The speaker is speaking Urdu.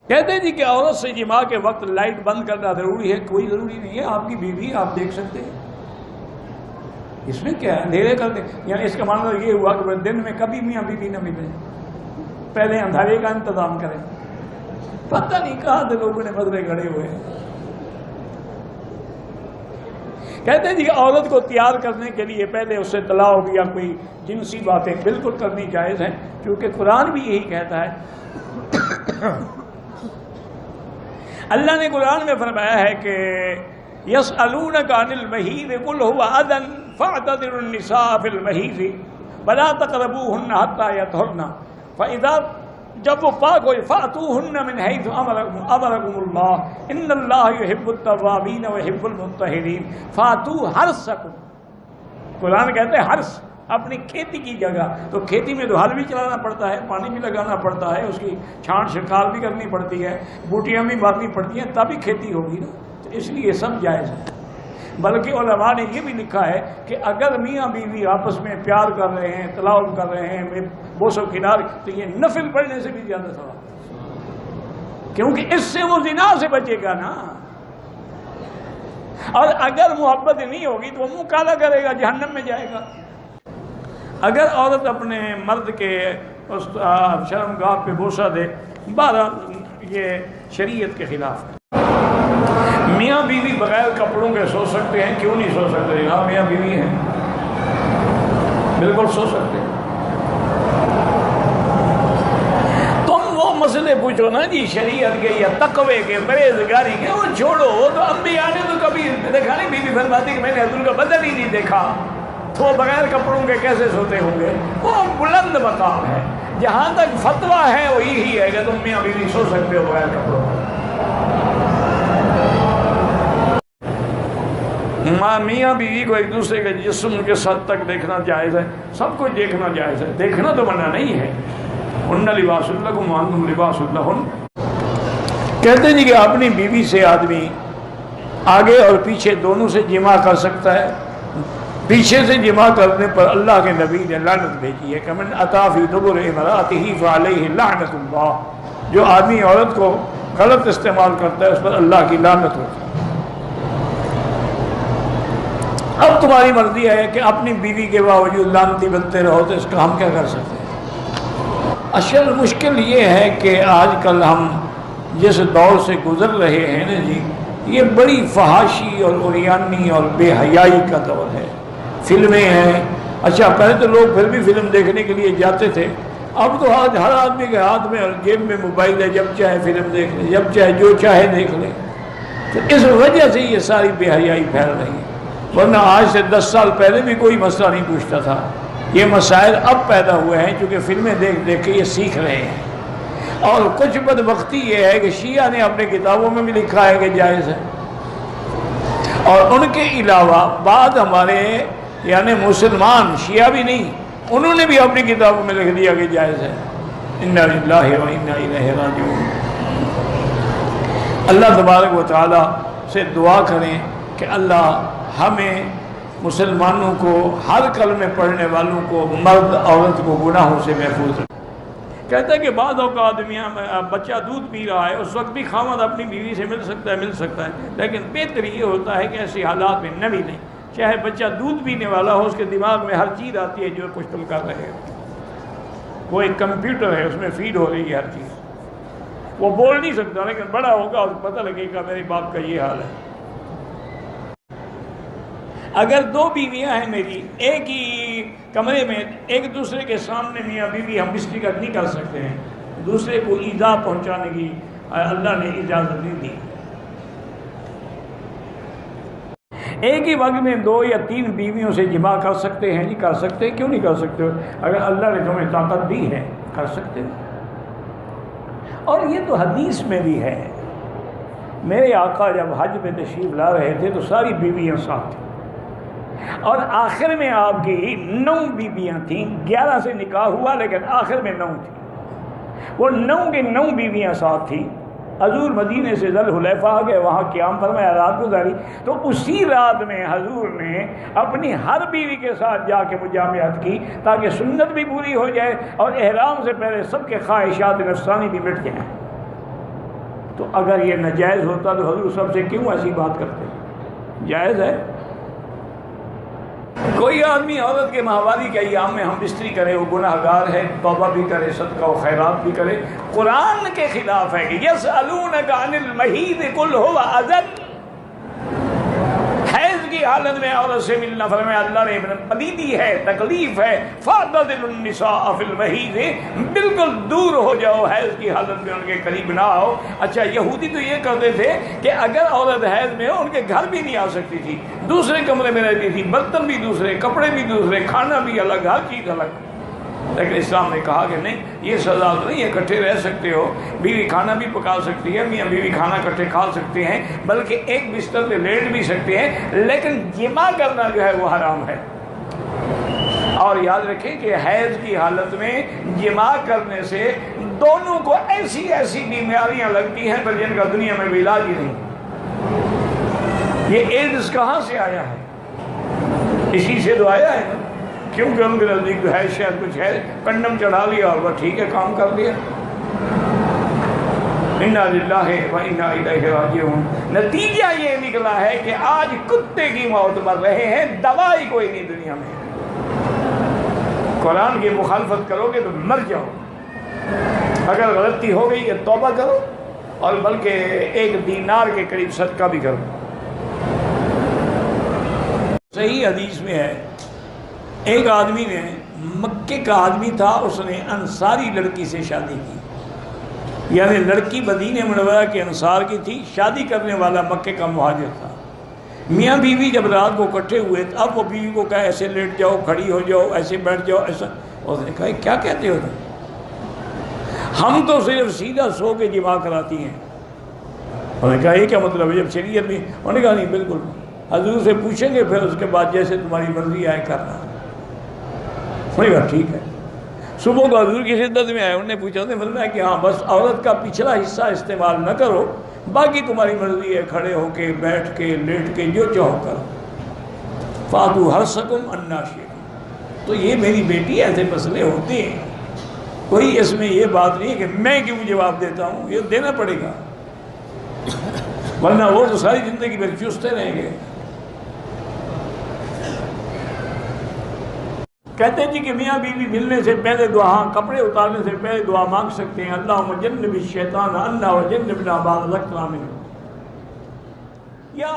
کہتے ہیں جی کہ عورت سے جماع کے وقت لائٹ بند کرنا ضروری ہے؟ کوئی ضروری نہیں ہے، آپ کی بیوی آپ دیکھ سکتے ہیں، اس میں کیا ہے، اندھیرے کر دیں۔ یعنی اس کا مطلب یہ ہوا کہ دن میں کبھی میاں بیوی نہ ملیں، پہلے اندھیرے کا انتظام کریں۔ پتہ نہیں کہاں سے لوگوں نے مسئلے گھڑے ہوئے ہیں۔ کہتے ہیں جی عورت کو تیار کرنے کے لیے پہلے اس سے طلاق یا کوئی جنسی باتیں بالکل کرنی جائز ہیں، کیونکہ قرآن بھی یہی کہتا ہے۔ اللہ نے قرآن میں فرمایا ہے کہ یسألونک عن المحیض قل هو اذى فاعتزلوا النساء فی المحیض ولا تقربوهن حتى يطهرن فاذا جب وہ پاک ہوئے فاتوهن من حيث امركم الله ان الله يحب التوابین ويحب المطہرین فاتوا حرثکم۔ قرآن کہتے ہیں حرث، اپنی کھیتی کی جگہ، تو کھیتی میں تو ہل بھی چلانا پڑتا ہے، پانی بھی لگانا پڑتا ہے، اس کی چھانٹ چھڑکاو بھی کرنی پڑتی ہے، بوٹیاں بھی مارنی پڑتی ہیں، تبھی کھیتی ہوگی نا، تو اس لیے سب جائز ہے۔ بلکہ علماء نے یہ بھی لکھا ہے کہ اگر میاں بیوی آپس میں پیار کر رہے ہیں، طلاق کر رہے ہیں، بوس و کنار، تو یہ نفل پڑھنے سے بھی زیادہ ثواب، کیونکہ اس سے وہ زنا سے بچے گا نا۔ اور اگر محبت نہیں ہوگی تو وہ منہ کالا کرے گا، جہنم میں جائے گا۔ اگر عورت اپنے مرد کے اس شرمگاہ پہ بوسہ دے، بہرحال یہ شریعت کے خلاف ہے۔ میاں بیوی بغیر کپڑوں کے سو سکتے ہیں؟ کیوں نہیں سو سکتے؟ ہاں میاں بیوی ہیں، بالکل سو سکتے ہیں۔ تم وہ مسئلے پوچھو نا جی شریعت کے یا تقوی کے، پرہیزگاری کے، وہ چھوڑو۔ وہ تو انبیاء نے تو کبھی دیکھا نہیں، بیوی فرماتی کہ میں نے حضور کا بدن ہی نہیں دیکھا، تو وہ بغیر کپڑوں کے کیسے سوتے ہوں گے؟ وہ بلند مقام ہے۔ جہاں تک فتویٰ ہے وہ یہی ہے کہ تم میاں بیوی سو سکتے ہو بغیر کپڑوں کے۔ میاں بیوی کو ایک دوسرے کے جسم کے ساتھ تک دیکھنا جائز ہے، سب کچھ دیکھنا جائز ہے، دیکھنا تو منع نہیں ہے۔ ہن لباس لکم وانتم لباس لہن۔ کہتے ہیں جی کہ اپنی بیوی سے آدمی آگے اور پیچھے دونوں سے جماع کر سکتا ہے۔ پیچھے سے جماع کرنے پر اللہ کے نبی نے لعنت بھیجی ہے کہ من اتی فی دبر امرأتہ فعلیہ لعنت اللہ، جو آدمی عورت کو غلط استعمال کرتا ہے اس پر اللہ کی لعنت ہوتی ہے۔ اب تمہاری مرضی ہے کہ اپنی بیوی کے باوجود لعنتی بنتے رہو، تو اس کا ہم کیا کر سکتے ہیں؟ اصل مشکل یہ ہے کہ آج کل ہم جس دور سے گزر رہے ہیں نا جی، یہ بڑی فحاشی اور عریانی اور بے حیائی کا دور ہے۔ فلمیں ہیں، اچھا پہلے تو لوگ پھر بھی فلم دیکھنے کے لیے جاتے تھے، اب تو آج ہر آدمی کے ہاتھ میں اور جیب میں موبائل ہے، جب چاہے فلم دیکھ لے، جب چاہے جو چاہے دیکھ لے۔ تو اس وجہ سے یہ ساری بے حیائی پھیل رہی ہے، ورنہ آج سے 10 سال پہلے بھی کوئی مسئلہ نہیں پوچھتا تھا۔ یہ مسائل اب پیدا ہوئے ہیں کیونکہ فلمیں دیکھ دیکھ کے یہ سیکھ رہے ہیں۔ اور کچھ بدبختی یہ ہے کہ شیعہ نے اپنے کتابوں میں بھی لکھا ہے کہ جائز ہے، اور ان کے علاوہ بعد ہمارے یعنی مسلمان شیعہ بھی نہیں، انہوں نے بھی اپنی کتابوں میں لکھ دیا کہ جائز ہے۔ انا للہ و انا الیہ راجعون۔ اللہ تبارک و تعالی سے دعا کریں کہ اللہ ہمیں مسلمانوں کو، ہر کلمے پڑھنے والوں کو، مرد عورت کو گناہوں سے محفوظ رکھیں۔ کہتا ہے کہ بعض اوقات بچہ دودھ پی رہا ہے، اس وقت بھی خاوند اپنی بیوی سے مل سکتا ہے، لیکن بہتر یہ ہوتا ہے کہ ایسی حالات میں نہ بھی نہیں، چاہے بچہ دودھ پینے والا ہو، اس کے دماغ میں ہر چیز آتی ہے جو کچھ تم کر رہے ہو۔ وہ ایک کمپیوٹر ہے، اس میں فیڈ ہو رہی ہے ہر چیز۔ وہ بول نہیں سکتا، لیکن بڑا ہوگا اور پتہ لگے گا میرے باپ کا یہ حال ہے۔ اگر 2 بیویاں ہیں میری، ایک ہی کمرے میں، ایک دوسرے کے سامنے میاں بیوی ہم مسٹیکٹ نہیں کر سکتے ہیں، دوسرے کو ایذا پہنچانے کی اللہ نے اجازت نہیں دی۔ ایک ہی وقت میں 2 یا 3 بیویوں سے جماع کر سکتے ہیں؟ نہیں کر سکتے۔ کیوں نہیں کر سکتے؟ اگر اللہ نے تمہیں طاقت دی ہے کر سکتے ہو۔ اور یہ تو حدیث میں بھی ہے، میرے آقا جب حج میں تشریف لا رہے تھے تو ساری بیویاں ساتھ تھیں، اور آخر میں آپ کی 9 بیویاں تھیں۔ 11 سے نکاح ہوا لیکن آخر میں 9 تھیں، وہ 9 کے 9 بیویاں ساتھ تھیں۔ حضور مدینے سے ذوالحلیفہ آ گئے، وہاں قیام فرمایا، رات گزاری، تو اسی رات میں حضور نے اپنی ہر بیوی کے ساتھ جا کے مجامعت کی تاکہ سنت بھی پوری ہو جائے اور احرام سے پہلے سب کے خواہشات نفسانی بھی مٹ جائیں۔ تو اگر یہ ناجائز ہوتا تو حضور سب سے کیوں ایسی بات کرتے؟ جائز ہے۔ کوئی آدمی عورت کے ماہواری کے ایام میں ہم بستری کرے، وہ گناہ گار ہے، توبہ بھی کرے، صدقہ و خیرات بھی کرے، قرآن کے خلاف ہے کہ یسألونک عن المحیض قل هو اذى، حیض کی حالت میں عورت سے ملنا، فرمایا اللہ نے پلیدی ہے، تکلیف ہے، فاعتزلوا النساء فی المحیض، بالکل دور ہو جاؤ، حیض کی حالت میں ان کے قریب نہ آؤ۔ اچھا یہودی تو یہ کرتے تھے کہ اگر عورت حیض میں ہو ان کے گھر بھی نہیں آ سکتی تھی، دوسرے کمرے میں رہتی تھی، برتن بھی دوسرے، کپڑے بھی دوسرے، کھانا بھی الگ، ہر چیز الگ۔ لیکن اسلام نے کہا کہ نہیں، یہ سزا نہیں، اکٹھے رہ سکتے ہو، بیوی کھانا بھی پکا سکتی ہے، میاں بیوی کھانا اکٹھے کھا سکتے ہیں، بلکہ ایک بستر پہ لیٹ بھی سکتے ہیں، لیکن جماع کرنا جو ہے وہ حرام ہے۔ اور یاد رکھیں کہ حیض کی حالت میں جماع کرنے سے دونوں کو ایسی ایسی بیماریاں لگتی ہیں پر جن کا دنیا میں بھی علاج ہی نہیں۔ یہ ایڈز کہاں سے آیا ہے؟ اسی سے تو آیا ہے نا، کیونکہ ان کے نزدیک ہے شاید کچھ ہے، کنڈم چڑھا لیا اور وہ ٹھیک ہے، کام کر لیا۔ انا للہ و انا الیہ راجعون۔ نتیجہ یہ نکلا ہے کہ آج کتے کی موت مر رہے ہیں، دوائی کوئی نہیں دنیا میں۔ قرآن کی مخالفت کرو گے تو مر جاؤ، اگر غلطی ہو گئی ہے توبہ کرو، اور بلکہ 1 دینار کے قریب صدقہ بھی کرو۔ صحیح حدیث میں ہے، ایک آدمی نے، مکے کا آدمی تھا، اس نے انصاری لڑکی سے شادی کی، یعنی لڑکی مدینہ منورہ کے انصار کی تھی، شادی کرنے والا مکے کا مہاجر تھا۔ میاں بیوی جب رات کو اکٹھے ہوئے، اب وہ بیوی کو کہا ایسے لیٹ جاؤ، کھڑی ہو جاؤ، ایسے بیٹھ جاؤ، ایسا۔ اس نے کہا کیا کہتے ہو تم؟ ہم تو صرف سیدھا سو کے جماع کراتی ہیں۔ انہوں نے کہا یہ کیا مطلب ہے جب شریعت میں؟ انہوں نے کہا نہیں، بالکل حضور سے پوچھیں گے، پھر اس کے بعد جیسے تمہاری مرضی آئے کرنا۔ انہوں نے کہا ٹھیک ہے۔ صبح کو حضور کی خدمت میں آئے، انہوں نے پوچھا، انہوں نے فرمایا کہ ہاں بس عورت کا پچھلا حصہ استعمال نہ کرو، باقی تمہاری مرضی ہے، کھڑے ہو کے، بیٹھ کے، لیٹ کے، جو چاہو کرو۔ فاتوا حرثکم انا شئتم۔ تو یہ میری بیٹی، ایسے مسئلے ہوتے ہیں، کوئی اس میں یہ بات نہیں ہے کہ میں کیوں جواب دیتا ہوں، یہ دینا پڑے گا، ورنہ وہ تو ساری زندگی پھر چوستے رہیں گے۔ کہتے ہیں جی کہ میاں بیوی ملنے سے پہلے دعا، کپڑے اتارنے سے پہلے دعا مانگ سکتے ہیں، اللہم جنب الشیطان عنا وجنبنا ما رزقتنا منہ، یا